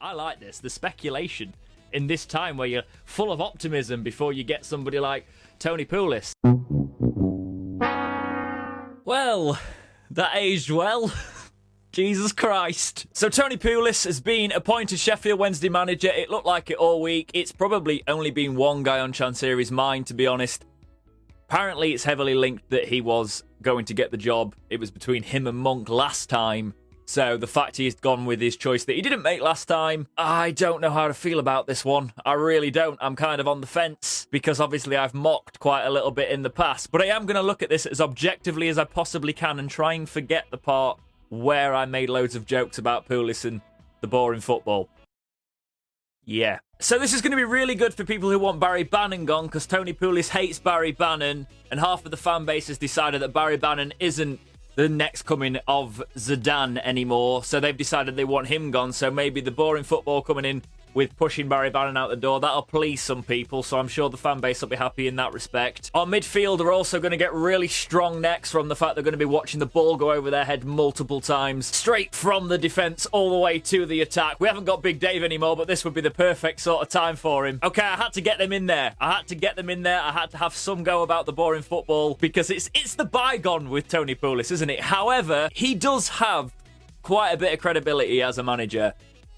I like this. The speculation in this time where you're full of optimism before you get somebody like Tony Pulis. Well, that aged well. Jesus Christ. So Tony Pulis has been appointed Sheffield Wednesday manager. It looked like it all week. It's probably only been one guy on Chansiri's mind, to be honest. Apparently, it's heavily linked that he was going to get the job. It was between him and Monk last time. So the fact he's gone with his choice that he didn't make last time, I don't know how to feel about this one. I really don't. I'm kind of on the fence because obviously I've mocked quite a little bit in the past. But I am going to look at this as objectively as I possibly can and try and forget the part where I made loads of jokes about Pulis and the boring football. Yeah. So this is going to be really good for people who want Barry Bannon gone because Tony Pulis hates Barry Bannon and half of the fan base has decided that Barry Bannon isn't the next coming of Zidane anymore. So they've decided they want him gone. So maybe the boring football coming in with pushing Barry Bannon out the door, that'll please some people, so I'm sure the fan base will be happy in that respect. Our midfield are also going to get really strong necks from the fact they're going to be watching the ball go over their head multiple times, straight from the defence all the way to the attack. We haven't got Big Dave anymore, but this would be the perfect sort of time for him. Okay, I had to get them in there. I had to have some go about the boring football because it's the bygone with Tony Pulis, isn't it? However, he does have quite a bit of credibility as a manager.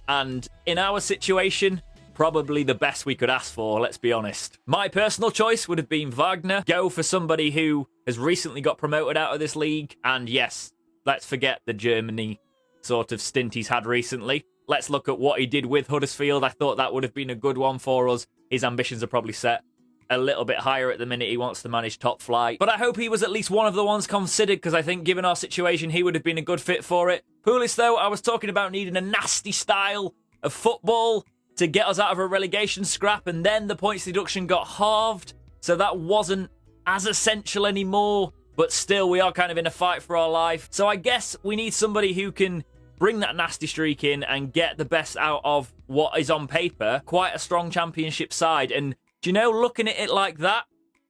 And in our situation, probably the best we could ask for, let's be honest. My personal choice would have been Wagner. Go for somebody who has recently got promoted out of this league. And yes, let's forget the Germany sort of stint he's had recently. Let's look at what he did with Huddersfield. I thought that would have been a good one for us. His ambitions are probably set a little bit higher at the minute. He wants to manage top flight. But I hope he was at least one of the ones considered because I think given our situation, he would have been a good fit for it. Pulis, though, I was talking about needing a nasty style of football to get us out of a relegation scrap, and then the points deduction got halved, so that wasn't as essential anymore, but still we are kind of in a fight for our life. So I guess we need somebody who can bring that nasty streak in and get the best out of what is on paper quite a strong championship side. And do you know, looking at it like that,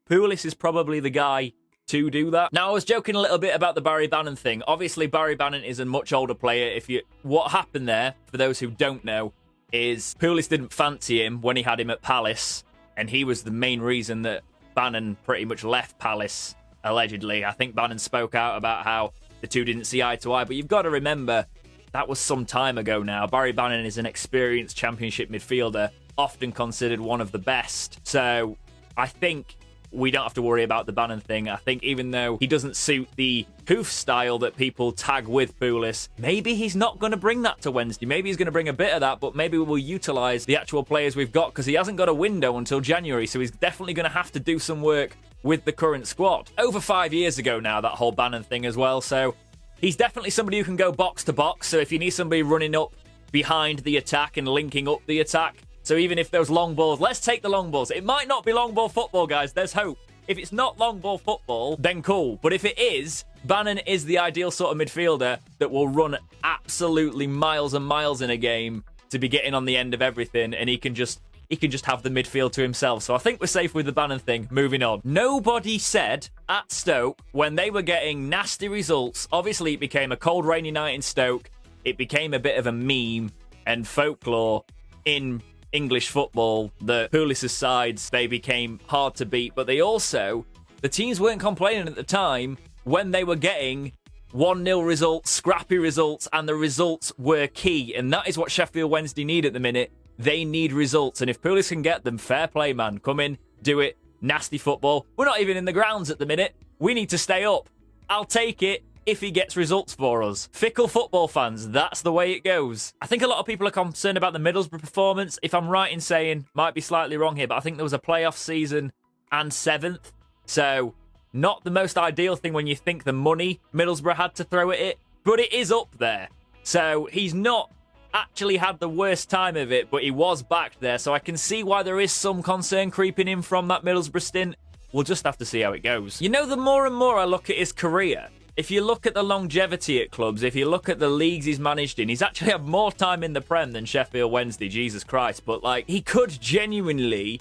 Pulis is probably the guy to do that. Now, I was joking a little bit about the Barry Bannon thing. Obviously, Barry Bannon is a much older player. What happened there, for those who don't know, is Pulis didn't fancy him when he had him at Palace, and he was the main reason that Bannon pretty much left Palace, allegedly. I think Bannon spoke out about how the two didn't see eye to eye, but you've got to remember, that was some time ago now. Barry Bannon is an experienced championship midfielder, often considered one of the best. So I think we don't have to worry about the Bannon thing. I think even though he doesn't suit the hoof style that people tag with Pulis, maybe he's not going to bring that to Wednesday. Maybe he's going to bring a bit of that, but maybe we'll utilise the actual players we've got because he hasn't got a window until January, so he's definitely going to have to do some work with the current squad. Over 5 years ago now, that whole Bannon thing as well, so he's definitely somebody who can go box to box, so if you need somebody running up behind the attack and linking up the attack, so even if those long balls, let's take the long balls. It might not be long ball football, guys. There's hope. If it's not long ball football, then cool. But if it is, Bannon is the ideal sort of midfielder that will run absolutely miles and miles in a game to be getting on the end of everything, and he can just have the midfield to himself. So I think we're safe with the Bannon thing. Moving on. Nobody said at Stoke when they were getting nasty results. Obviously, it became a cold, rainy night in Stoke. It became a bit of a meme and folklore in English football. The Pulis' sides, they became hard to beat, but the teams weren't complaining at the time when they were getting 1-0 results, scrappy results, and the results were key, and that is what Sheffield Wednesday need at the minute. They need results, and if Pulis can get them, fair play, man. Come in, do it, nasty football. We're not even in the grounds at the minute. We need to stay up. I'll take it if he gets results for us. Fickle football fans, that's the way it goes. I think a lot of people are concerned about the Middlesbrough performance. If I'm right in saying, might be slightly wrong here, but I think there was a playoff season and 7th. So, not the most ideal thing when you think the money Middlesbrough had to throw at it, but it is up there. So, he's not actually had the worst time of it, but he was back there. So, I can see why there is some concern creeping in from that Middlesbrough stint. We'll just have to see how it goes. You know, the more and more I look at his career, if you look at the longevity at clubs, if you look at the leagues he's managed in, he's actually had more time in the Prem than Sheffield Wednesday, Jesus Christ. But, like, he could genuinely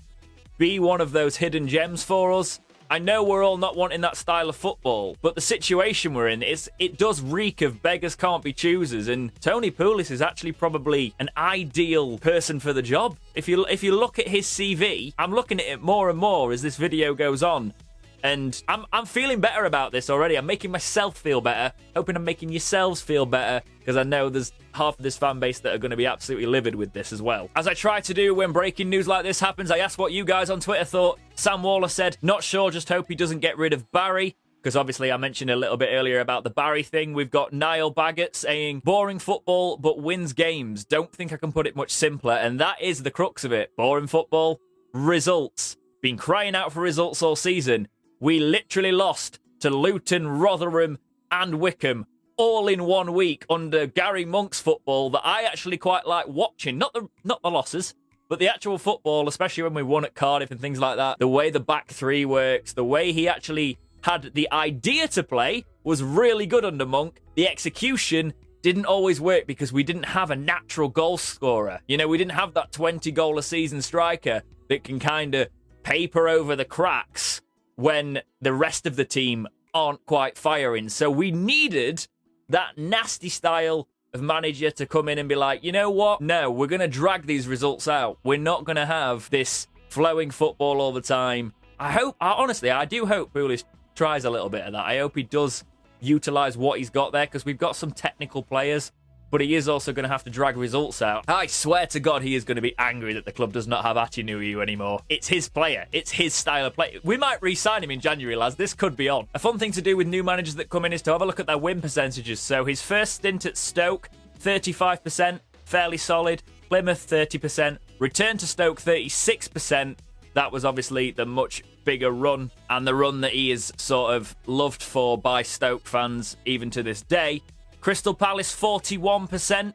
be one of those hidden gems for us. I know we're all not wanting that style of football, but the situation we're in, it does reek of beggars can't be choosers, and Tony Pulis is actually probably an ideal person for the job. If you look at his CV, I'm looking at it more and more as this video goes on, and I'm feeling better about this already. I'm making myself feel better, hoping I'm making yourselves feel better, because I know there's half of this fan base that are going to be absolutely livid with this as well. As I try to do when breaking news like this happens, I asked what you guys on Twitter thought. Sam Waller said, not sure, just hope he doesn't get rid of Barry. Because obviously I mentioned a little bit earlier about the Barry thing. We've got Niall Baggett saying, boring football, but wins games. Don't think I can put it much simpler. And that is the crux of it. Boring football, results. Been crying out for results all season. We literally lost to Luton, Rotherham, and Wickham all in 1 week under Garry Monk's football that I actually quite like watching. Not the losses, but the actual football, especially when we won at Cardiff and things like that. The way the back three works, the way he actually had the idea to play was really good under Monk. The execution didn't always work because we didn't have a natural goal scorer. You know, we didn't have that 20-goal-a-season striker that can kind of paper over the cracks when the rest of the team aren't quite firing. So we needed that nasty style of manager to come in and be like, you know what? No, we're going to drag these results out. We're not going to have this flowing football all the time. Honestly, I do hope Pulis tries a little bit of that. I hope he does utilise what he's got there, because we've got some technical players, but he is also going to have to drag results out. I swear to God, he is going to be angry that the club does not have Achinuyu anymore. It's his player. It's his style of play. We might re-sign him in January, lads. This could be on. A fun thing to do with new managers that come in is to have a look at their win percentages. So his first stint at Stoke, 35%, fairly solid. Plymouth, 30%. Return to Stoke, 36%. That was obviously the much bigger run, and the run that he is sort of loved for by Stoke fans even to this day. Crystal Palace, 41%.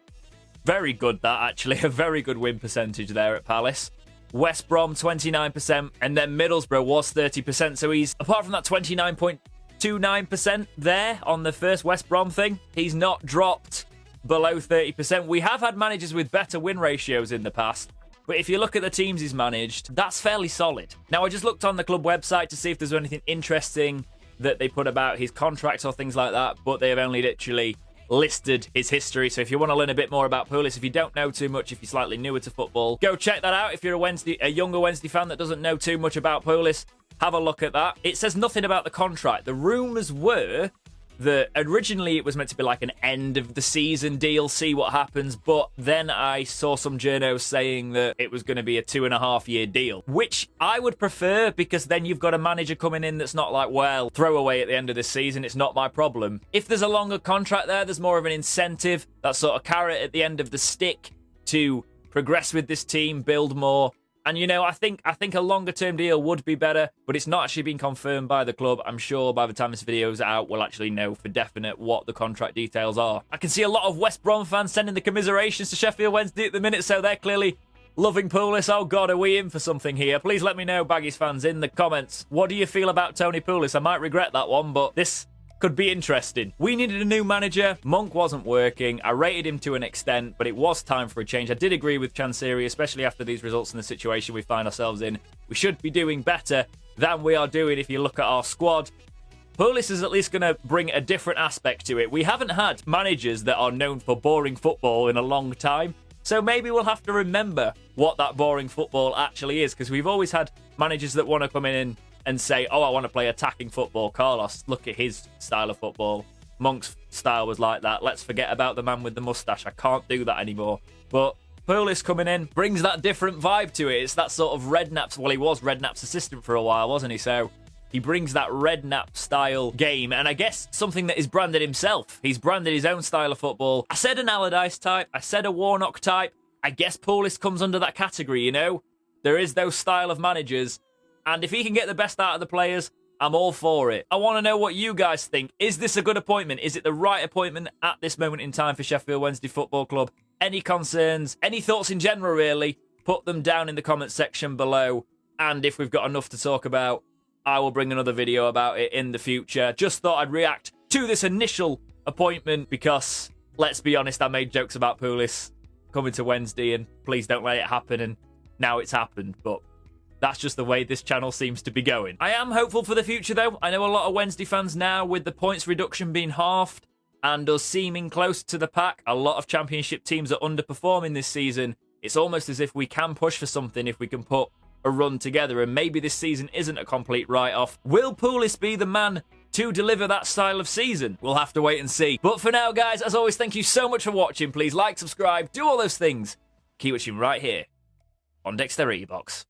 Very good, that, actually. A very good win percentage there at Palace. West Brom, 29%. And then Middlesbrough was 30%. So he's, apart from that 29.29% there on the first West Brom thing, he's not dropped below 30%. We have had managers with better win ratios in the past, but if you look at the teams he's managed, that's fairly solid. Now, I just looked on the club website to see if there's anything interesting that they put about his contracts or things like that, but they have only literally listed his history. So if you want to learn a bit more about Pulis, if you don't know too much, if you're slightly newer to football, go check that out. If you're a younger Wednesday fan that doesn't know too much about Pulis, have a look at that. It says nothing about the contract. The rumours were that originally it was meant to be like an end of the season deal, see what happens, but then I saw some journos saying that it was going to be a 2.5-year deal, which I would prefer, because then you've got a manager coming in that's not like, well, throw away at the end of this season, it's not my problem. If there's a longer contract there's more of an incentive, that sort of carrot at the end of the stick to progress with this team, build more. And, you know, I think a longer-term deal would be better, but it's not actually been confirmed by the club. I'm sure by the time this video's out, we'll actually know for definite what the contract details are. I can see a lot of West Brom fans sending the commiserations to Sheffield Wednesday at the minute, so they're clearly loving Pulis. Oh, God, are we in for something here? Please let me know, Baggies fans, in the comments. What do you feel about Tony Pulis? I might regret that one, but this could be interesting. We needed a new manager. Monk wasn't working. I rated him to an extent, but it was time for a change. I did agree with Chansiri, especially after these results and the situation we find ourselves in. We should be doing better than we are doing if you look at our squad. Pulis is at least going to bring a different aspect to it. We haven't had managers that are known for boring football in a long time, so maybe we'll have to remember what that boring football actually is, because we've always had managers that want to come in and say, oh, I want to play attacking football. Carlos, look at his style of football. Monk's style was like that. Let's forget about the man with the moustache. I can't do that anymore. But Pulis coming in brings that different vibe to it. It's that sort of Redknapp's, well, he was Redknapp's assistant for a while, wasn't he? So he brings that Redknapp style game, and I guess something that is branded himself. He's branded his own style of football. I said an Allardyce type. I said a Warnock type. I guess Pulis comes under that category, you know? There is those style of managers, and if he can get the best out of the players, I'm all for it. I want to know what you guys think. Is this a good appointment? Is it the right appointment at this moment in time for Sheffield Wednesday Football Club? Any concerns? Any thoughts in general, really? Put them down in the comments section below. And if we've got enough to talk about, I will bring another video about it in the future. Just thought I'd react to this initial appointment because, let's be honest, I made jokes about Pulis coming to Wednesday and please don't let it happen, and now it's happened. But That's just the way this channel seems to be going. I am hopeful for the future, though. I know a lot of Wednesday fans now, with the points reduction being halved and us seeming close to the pack, a lot of championship teams are underperforming this season. It's almost as if we can push for something if we can put a run together, and maybe this season isn't a complete write-off. Will Pulis be the man to deliver that style of season? We'll have to wait and see. But for now, guys, as always, thank you so much for watching. Please like, subscribe, do all those things. Keep watching right here on Dexterity Box.